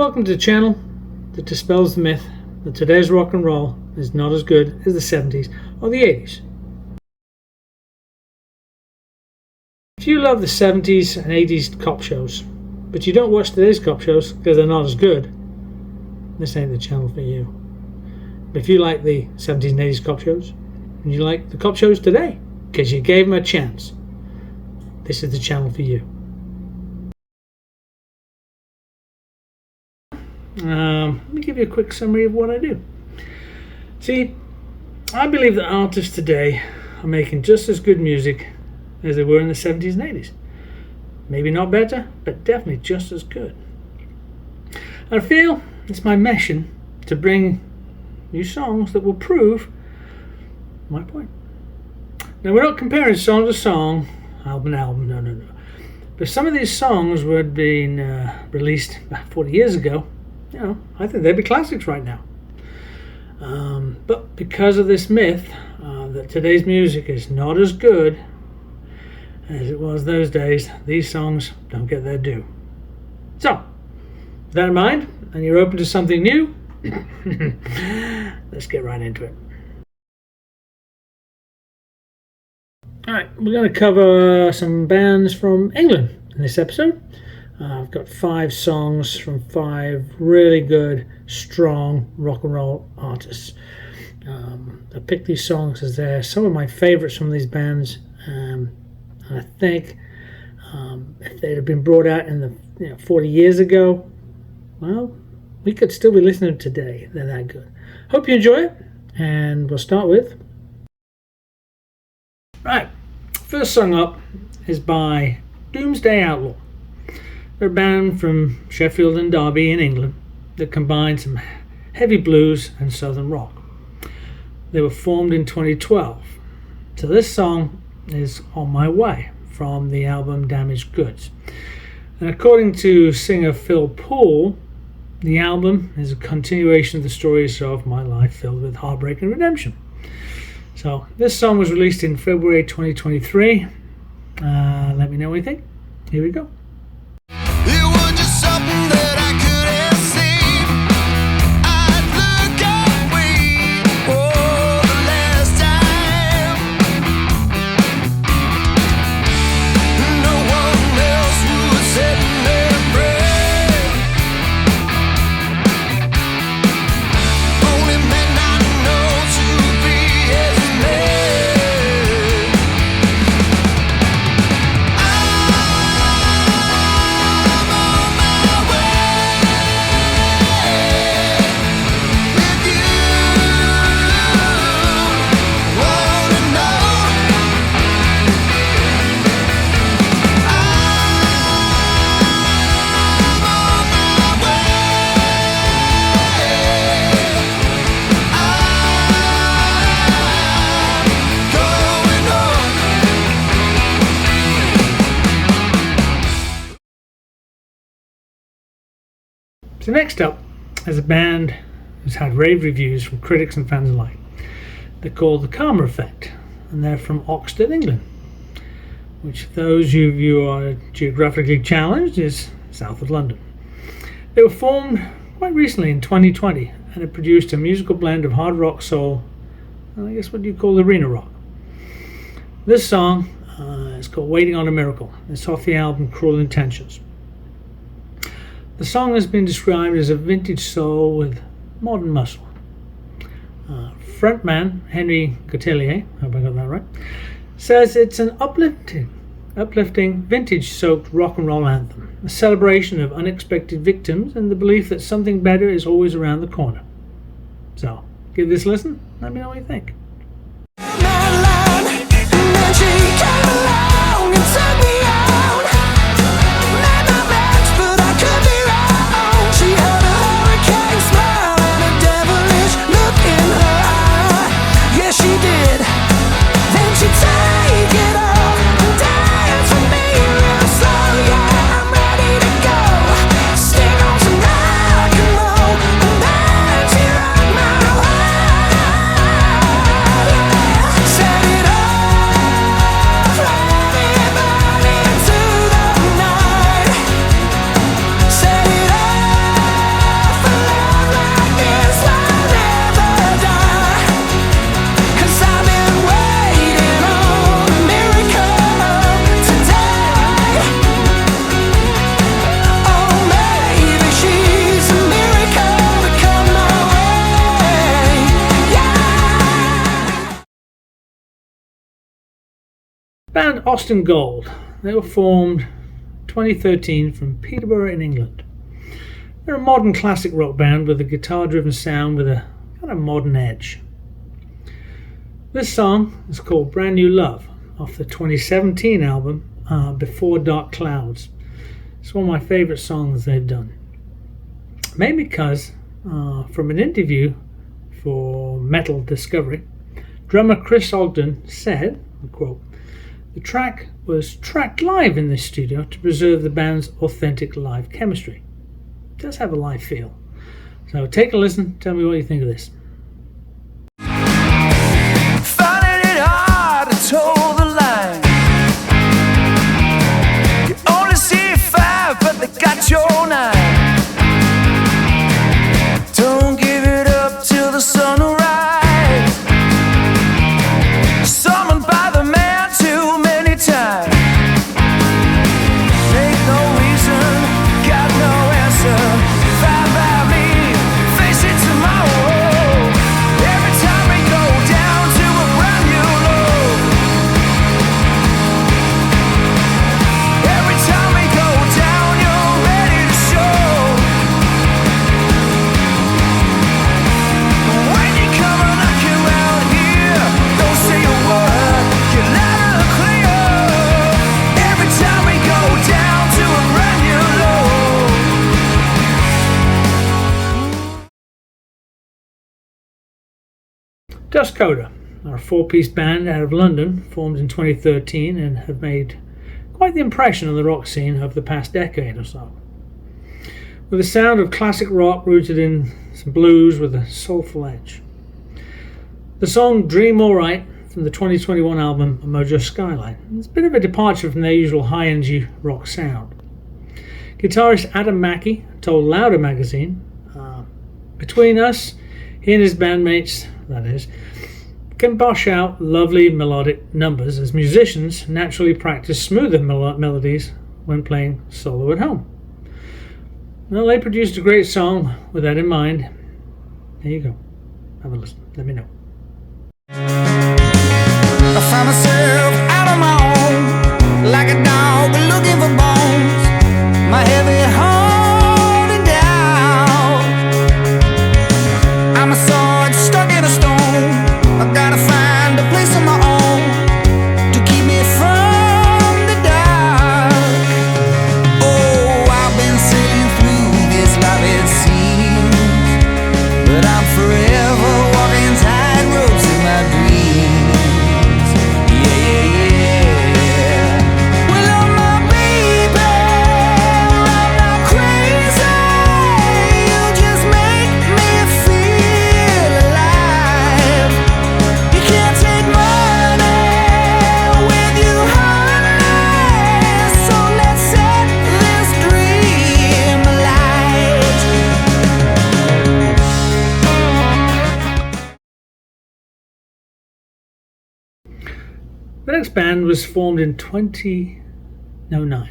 Welcome to the channel that dispels the myth that today's rock and roll is not as good as the 70s or the 80s. If you love the 70s and 80s cop shows, but you don't watch today's cop shows because they're not as good, this ain't the channel for you. But if you like the 70s and 80s cop shows, and you like the cop shows today because you gave them a chance, this is the channel for you. Let me give you a quick summary of what I do. See, I believe that artists today are making just as good music as they were in the 70s and 80s. Maybe not better, but definitely just as good. I feel it's my mission to bring you songs that will prove my point. Now, we're not comparing song to song, album to album, no. But some of these songs were being released 40 years ago. You know, I think they'd be classics right now. But because of this myth that today's music is not as good as it was those days, these songs don't get their due. So, with that in mind, and you're open to something new, let's get right into it. Alright, we're going to cover some bands from England in this episode. I've got 5 songs from 5 really good, strong rock and roll artists. I picked these songs as they're some of my favorites from these bands. And I think if they'd have been brought out in the 40 years ago, well, we could still be listening to them today. They're that good. Hope you enjoy it, and we'll start with. Right, first song up is by Doomsday Outlaw. They're a band from Sheffield and Derby in England that combine some heavy blues and southern rock. They were formed in 2012. So this song is On My Way from the album Damaged Goods. And according to singer Phil Poole, the album is a continuation of the stories of my life filled with heartbreak and redemption. So this song was released in February 2023. Let me know what you think. Here we go. It was just something that I couldn't see. I'd look away for the last time. No one else would set me free. Only men I know to be as me. So next up is a band who's had rave reviews from critics and fans alike. They're called The Karma Effect, and they're from Oxford, England, which for those of you who are geographically challenged is south of London. They were formed quite recently in 2020 and have produced a musical blend of hard rock, soul, and I guess what you call arena rock. This song is called Waiting on a Miracle. It's off the album Cruel Intentions. The song has been described as a vintage soul with modern muscle. Frontman Henry Cotillier, hope I got that right, says it's an uplifting, vintage-soaked rock and roll anthem, a celebration of unexpected victims and the belief that something better is always around the corner. So, give this a listen. Let me know what you think. Band Austin Gold. They were formed 2013 from Peterborough in England. They're a modern classic rock band with a guitar-driven sound with a kind of modern edge. This song is called Brand New Love off the 2017 album Before Dark Clouds. It's one of my favourite songs they've done. Mainly because from an interview for Metal Discovery, drummer Chris Ogden said, quote, "The track was tracked live in this studio to preserve the band's authentic live chemistry. It does have a live feel." So take a listen, tell me what you think of this. Finding it hard to toe the line. You only see 5, but they got your 9. Don't give it up till the sunrise. Summoned by the man too many times. Make no reason, got no answer. Fine by me, face it tomorrow. Every time we go down to a brand new low. Every time we go down, you're ready to show. When you come and knock around here, don't say a word, you're loud and clear. Every time we go down to a brand new low. Dust Coda are a 4-piece band out of London, formed in 2013 and have made quite the impression on the rock scene over the past decade or so. With a sound of classic rock rooted in some blues with a soulful edge. The song Dream Alright from the 2021 album Mojo Skyline is a bit of a departure from their usual high-energy rock sound. Guitarist Adam Mackey told Louder magazine, "Between us, he and his bandmates, that is, can bosh out lovely melodic numbers as musicians naturally practice smoother melodies when playing solo at home." Well, they produced a great song with that in mind. There you go. Have a listen. Let me know. I find myself out on my own, like a dog looking for bones. My heavy heart and down. I'm a sword stuck in a stone. I gotta find a place of my own to keep me from the dark. Oh, I've been sailing through this life it seems, but I'm forever walking tight ropes in my dreams. Yeah, yeah, yeah. Well, I'm my baby, I'm not crazy. You just make me feel alive. You can't take money with you, honey. So let's set this dream alight. The next band was formed in 2009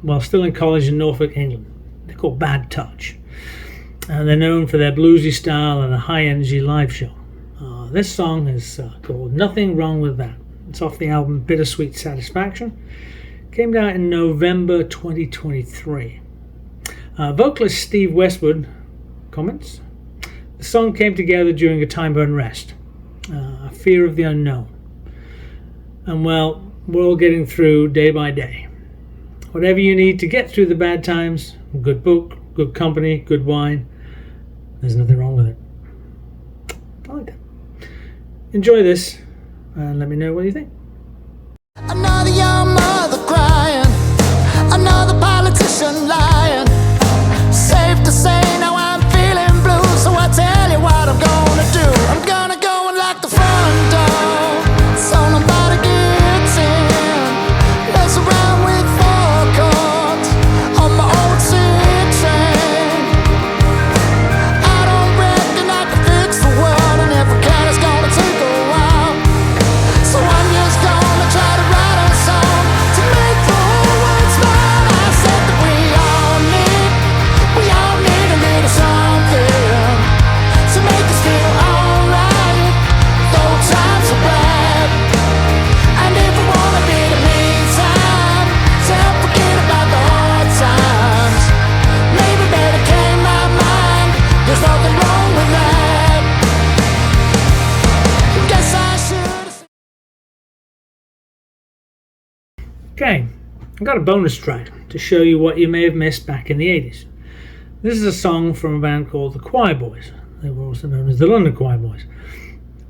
while still in college in Norfolk, England. They're called Bad Touch. And they're known for their bluesy style and a high-energy live show. This song is called Nothing Wrong With That. It's off the album Bittersweet Satisfaction. Came out in November 2023. Vocalist Steve Westwood comments, "The song came together during a time of unrest, a fear of the unknown. And well, we're all getting through day by day. Whatever you need to get through the bad times, a good book, good company, good wine, there's nothing wrong with it." I like that. Enjoy this and let me know what you think. Another young mother crying, another politician lying. Safe to say now I'm feeling blue, so I tell you what I'm gonna do. I'm gonna go and lock the front door, so nobody gets in. Mess around with 4 chords on my old C train. I don't reckon I can fix the world, and if I can, it's gonna take a while. So I'm just Okay, I've got a bonus track to show you what you may have missed back in the 80s. This is a song from a band called the Choir Boys. They were also known as the London Choir Boys.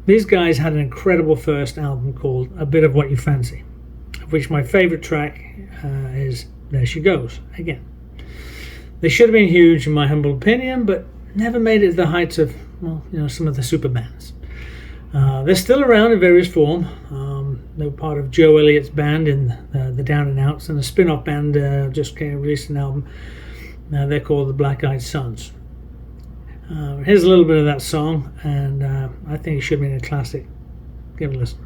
These guys had an incredible first album called A Bit of What You Fancy, of which my favourite track is There She Goes Again. They should have been huge in my humble opinion, but never made it to the heights of, some of the super bands. They're still around in various form. They were part of Joe Elliott's band in the Down and Outs, and a spin-off band just released an album. They're called the Black Eyed Sons. Here's a little bit of that song, and I think it should have been a classic. Give it a listen.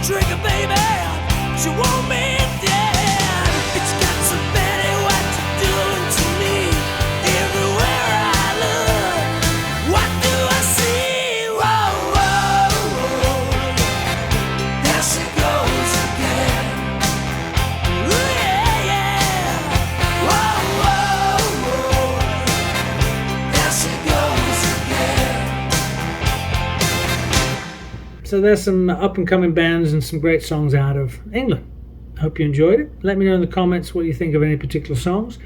Trigger, baby, she won't be dead. It's got somebody what you're doing to me. Everywhere I look, what do I see? Whoa, whoa, whoa. There she goes again. Ooh, yeah, yeah. Whoa, whoa, whoa. There she goes again. So there's some up-and-coming bands and some great songs out of England. I hope you enjoyed it. Let me know in the comments what you think of any particular songs.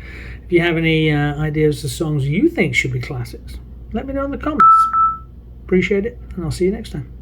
If you have any ideas of songs you think should be classics, let me know in the comments. Appreciate it, and I'll see you next time.